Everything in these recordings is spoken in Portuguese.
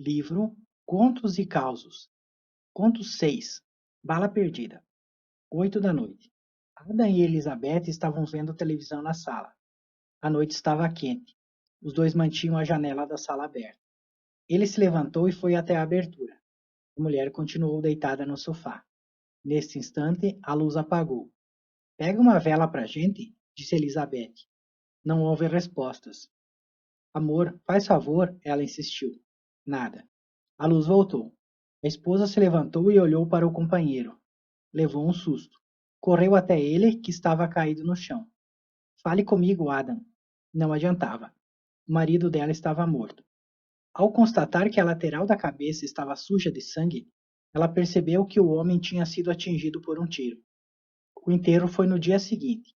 Livro Contos e Causos. Conto 6. Bala Perdida. 8 da noite. Adam e Elizabeth estavam vendo televisão na sala. A noite estava quente. Os dois mantinham a janela da sala aberta. Ele se levantou e foi até a abertura. A mulher continuou deitada no sofá. Neste instante, a luz apagou. Pega uma vela pra gente, disse Elizabeth. Não houve respostas. Amor, faz favor, ela insistiu. Nada. A luz voltou. A esposa se levantou e olhou para o companheiro. Levou um susto. Correu até ele, que estava caído no chão. Fale comigo, Adam. Não adiantava. O marido dela estava morto. Ao constatar que a lateral da cabeça estava suja de sangue, ela percebeu que o homem tinha sido atingido por um tiro. O enterro foi no dia seguinte.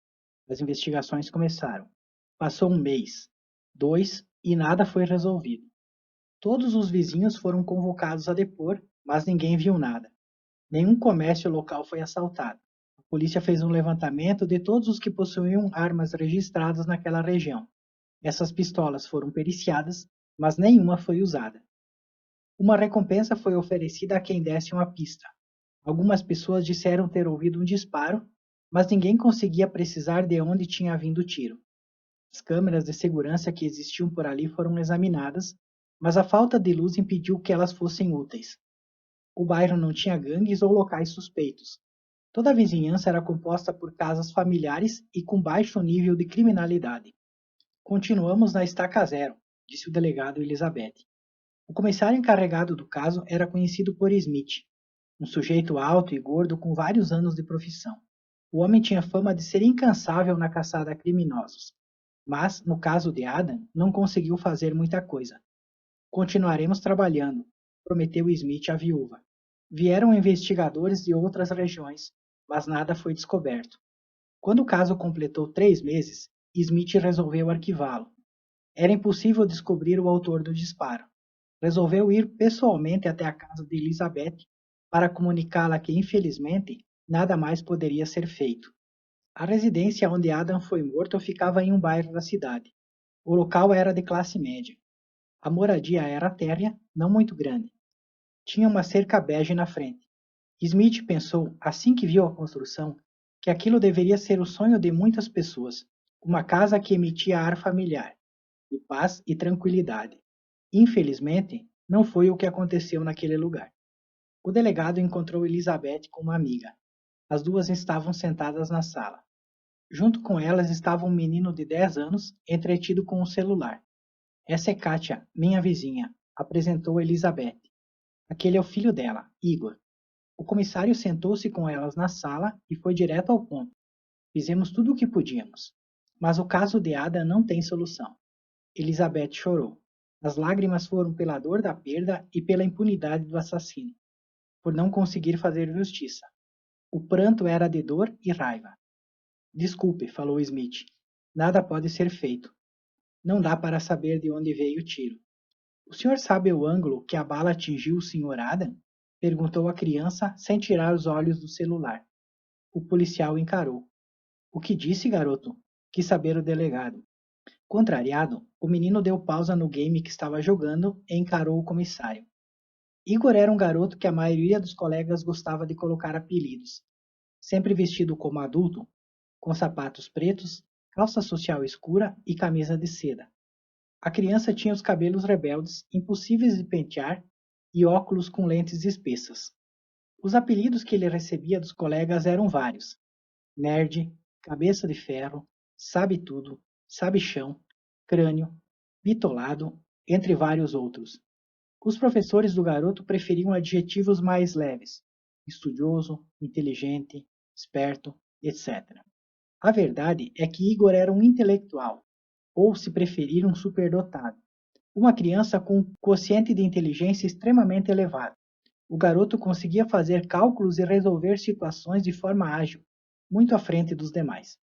As investigações começaram. Passou um mês, 2, e nada foi resolvido. Todos os vizinhos foram convocados a depor, mas ninguém viu nada. Nenhum comércio local foi assaltado. A polícia fez um levantamento de todos os que possuíam armas registradas naquela região. Essas pistolas foram periciadas, mas nenhuma foi usada. Uma recompensa foi oferecida a quem desse uma pista. Algumas pessoas disseram ter ouvido um disparo, mas ninguém conseguia precisar de onde tinha vindo o tiro. As câmeras de segurança que existiam por ali foram examinadas, mas a falta de luz impediu que elas fossem úteis. O bairro não tinha gangues ou locais suspeitos. Toda a vizinhança era composta por casas familiares e com baixo nível de criminalidade. Continuamos na estaca zero, disse o delegado Elizabeth. O comissário encarregado do caso era conhecido por Smith, um sujeito alto e gordo com vários anos de profissão. O homem tinha fama de ser incansável na caçada a criminosos. Mas, no caso de Adam, não conseguiu fazer muita coisa. Continuaremos trabalhando, prometeu Smith à viúva. Vieram investigadores de outras regiões, mas nada foi descoberto. Quando o caso completou 3 meses, Smith resolveu arquivá-lo. Era impossível descobrir o autor do disparo. Resolveu ir pessoalmente até a casa de Elizabeth para comunicá-la que, infelizmente, nada mais poderia ser feito. A residência onde Adam foi morto ficava em um bairro da cidade. O local era de classe média. A moradia era térrea, não muito grande. Tinha uma cerca bege na frente. Smith pensou, assim que viu a construção, que aquilo deveria ser o sonho de muitas pessoas, uma casa que emitia ar familiar, de paz e tranquilidade. Infelizmente, não foi o que aconteceu naquele lugar. O delegado encontrou Elizabeth com uma amiga. As duas estavam sentadas na sala. Junto com elas estava um menino de 10 anos, entretido com um celular. Essa é Katia, minha vizinha, apresentou Elizabeth. Aquele é o filho dela, Igor. O comissário sentou-se com elas na sala e foi direto ao ponto. Fizemos tudo o que podíamos. Mas o caso de Ada não tem solução. Elizabeth chorou. As lágrimas foram pela dor da perda e pela impunidade do assassino, por não conseguir fazer justiça. O pranto era de dor e raiva. Desculpe, falou Smith. Nada pode ser feito. Não dá para saber de onde veio o tiro. O senhor sabe o ângulo que a bala atingiu o Sr. Adam? Perguntou a criança sem tirar os olhos do celular. O policial encarou. O que disse, garoto? Quis saber o delegado. Contrariado, o menino deu pausa no game que estava jogando e encarou o comissário. Igor era um garoto que a maioria dos colegas gostava de colocar apelidos. Sempre vestido como adulto, com sapatos pretos, calça social escura e camisa de seda. A criança tinha os cabelos rebeldes, impossíveis de pentear, e óculos com lentes espessas. Os apelidos que ele recebia dos colegas eram vários: nerd, cabeça de ferro, sabe tudo, sabichão, crânio, bitolado, entre vários outros. Os professores do garoto preferiam adjetivos mais leves: estudioso, inteligente, esperto, etc. A verdade é que Igor era um intelectual, ou, se preferir, um superdotado. Uma criança com um quociente de inteligência extremamente elevado. O garoto conseguia fazer cálculos e resolver situações de forma ágil, muito à frente dos demais.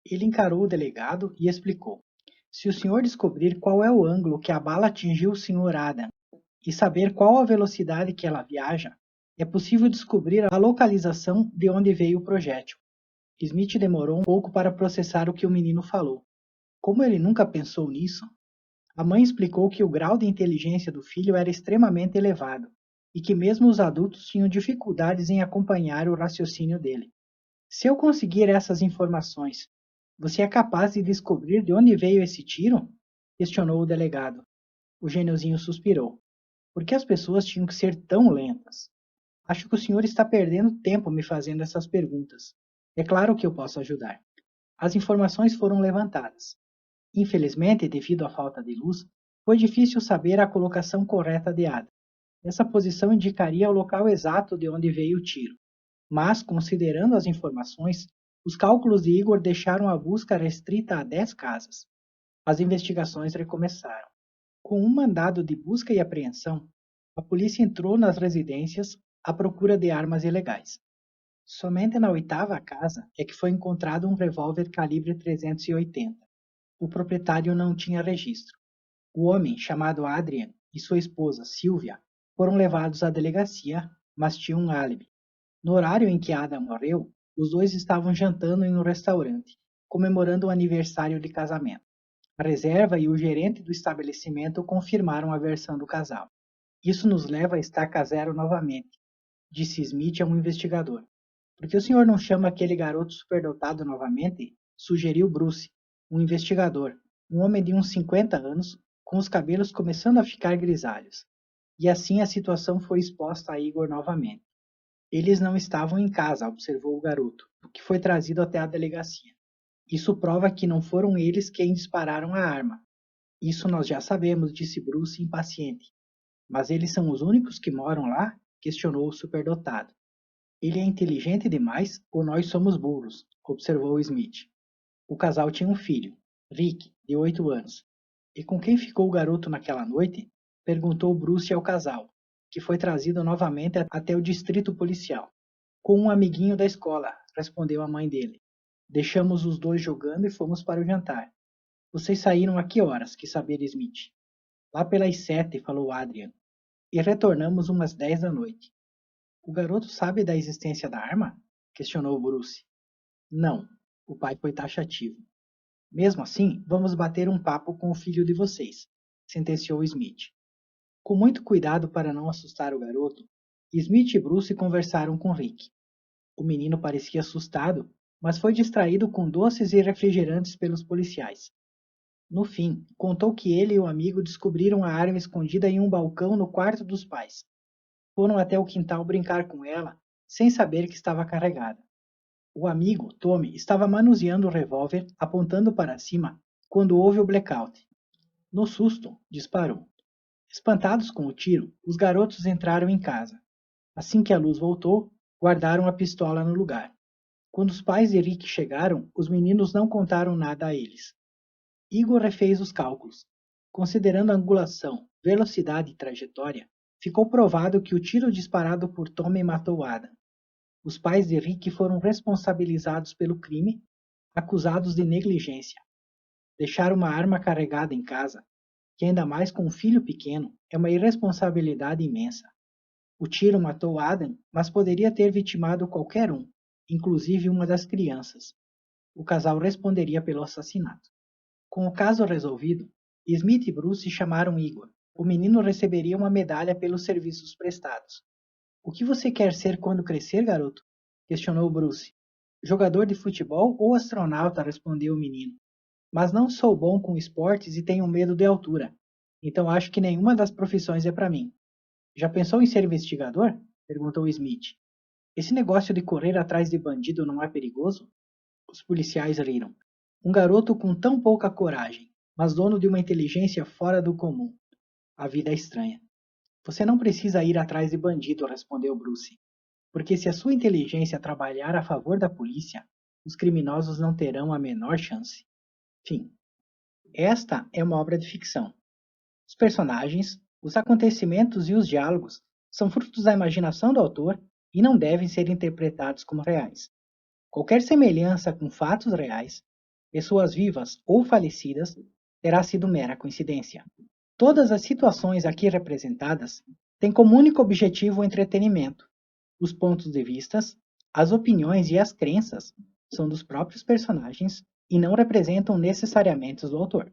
Ele encarou o delegado e explicou: se o senhor descobrir qual é o ângulo que a bala atingiu o Sr. Adam e saber qual a velocidade que ela viaja, é possível descobrir a localização de onde veio o projétil. Smith demorou um pouco para processar o que o menino falou. Como ele nunca pensou nisso? A mãe explicou que o grau de inteligência do filho era extremamente elevado e que mesmo os adultos tinham dificuldades em acompanhar o raciocínio dele. Se eu conseguir essas informações, você é capaz de descobrir de onde veio esse tiro? Questionou o delegado. O geniozinho suspirou. Por que as pessoas tinham que ser tão lentas? Acho que o senhor está perdendo tempo me fazendo essas perguntas. É claro que eu posso ajudar. As informações foram levantadas. Infelizmente, devido à falta de luz, foi difícil saber a colocação correta de Ada. Essa posição indicaria o local exato de onde veio o tiro. Mas, considerando as informações, os cálculos de Igor deixaram a busca restrita a 10 casas. As investigações recomeçaram. Com um mandado de busca e apreensão, a polícia entrou nas residências à procura de armas ilegais. Somente na oitava casa é que foi encontrado um revólver calibre 380. O proprietário não tinha registro. O homem, chamado Adrian, e sua esposa, Sylvia, foram levados à delegacia, mas tinham um álibi. No horário em que Ada morreu, os dois estavam jantando em um restaurante, comemorando o aniversário de casamento. A reserva e o gerente do estabelecimento confirmaram a versão do casal. Isso nos leva a estaca zero novamente, disse Smith a um investigador. Por que o senhor não chama aquele garoto superdotado novamente? Sugeriu Bruce, um investigador, um homem de uns 50 anos, com os cabelos começando a ficar grisalhos. E assim a situação foi exposta a Igor novamente. Eles não estavam em casa, observou o garoto, que foi trazido até a delegacia. Isso prova que não foram eles quem dispararam a arma. Isso nós já sabemos, disse Bruce impaciente. Mas eles são os únicos que moram lá? Questionou o superdotado. Ele é inteligente demais ou nós somos burros? Observou Smith. O casal tinha um filho, Rick, de 8 anos. E com quem ficou o garoto naquela noite? Perguntou Bruce ao casal, que foi trazido novamente até o distrito policial. Com um amiguinho da escola, respondeu a mãe dele. Deixamos os dois jogando e fomos para o jantar. Vocês saíram a que horas? Quis saber Smith. Lá pelas 7, falou Adrian. E retornamos umas 10 da noite. O garoto sabe da existência da arma? Questionou Bruce. Não, o pai foi taxativo. Mesmo assim, vamos bater um papo com o filho de vocês, sentenciou Smith. Com muito cuidado para não assustar o garoto, Smith e Bruce conversaram com Rick. O menino parecia assustado, mas foi distraído com doces e refrigerantes pelos policiais. No fim, contou que ele e o amigo descobriram a arma escondida em um balcão no quarto dos pais. Foram até o quintal brincar com ela, sem saber que estava carregada. O amigo, Tommy, estava manuseando o revólver, apontando para cima, quando houve o blackout. No susto, disparou. Espantados com o tiro, os garotos entraram em casa. Assim que a luz voltou, guardaram a pistola no lugar. Quando os pais de Rick chegaram, os meninos não contaram nada a eles. Igor refez os cálculos. Considerando a angulação, velocidade e trajetória, ficou provado que o tiro disparado por Tommy matou Adam. Os pais de Rick foram responsabilizados pelo crime, acusados de negligência. Deixar uma arma carregada em casa, que ainda mais com um filho pequeno, é uma irresponsabilidade imensa. O tiro matou Adam, mas poderia ter vitimado qualquer um, inclusive uma das crianças. O casal responderia pelo assassinato. Com o caso resolvido, Smith e Bruce chamaram Igor. O menino receberia uma medalha pelos serviços prestados. O que você quer ser quando crescer, garoto? Questionou Bruce. Jogador de futebol ou astronauta? Respondeu o menino. Mas não sou bom com esportes e tenho medo de altura. Então acho que nenhuma das profissões é para mim. Já pensou em ser investigador? Perguntou Smith. Esse negócio de correr atrás de bandido não é perigoso? Os policiais riram. Um garoto com tão pouca coragem, mas dono de uma inteligência fora do comum. A vida é estranha. Você não precisa ir atrás de bandido, respondeu Bruce. Porque se a sua inteligência trabalhar a favor da polícia, os criminosos não terão a menor chance. Fim. Esta é uma obra de ficção. Os personagens, os acontecimentos e os diálogos são frutos da imaginação do autor e não devem ser interpretados como reais. Qualquer semelhança com fatos reais, pessoas vivas ou falecidas, terá sido mera coincidência. Todas as situações aqui representadas têm como único objetivo o entretenimento. Os pontos de vista, as opiniões e as crenças são dos próprios personagens e não representam necessariamente os do autor.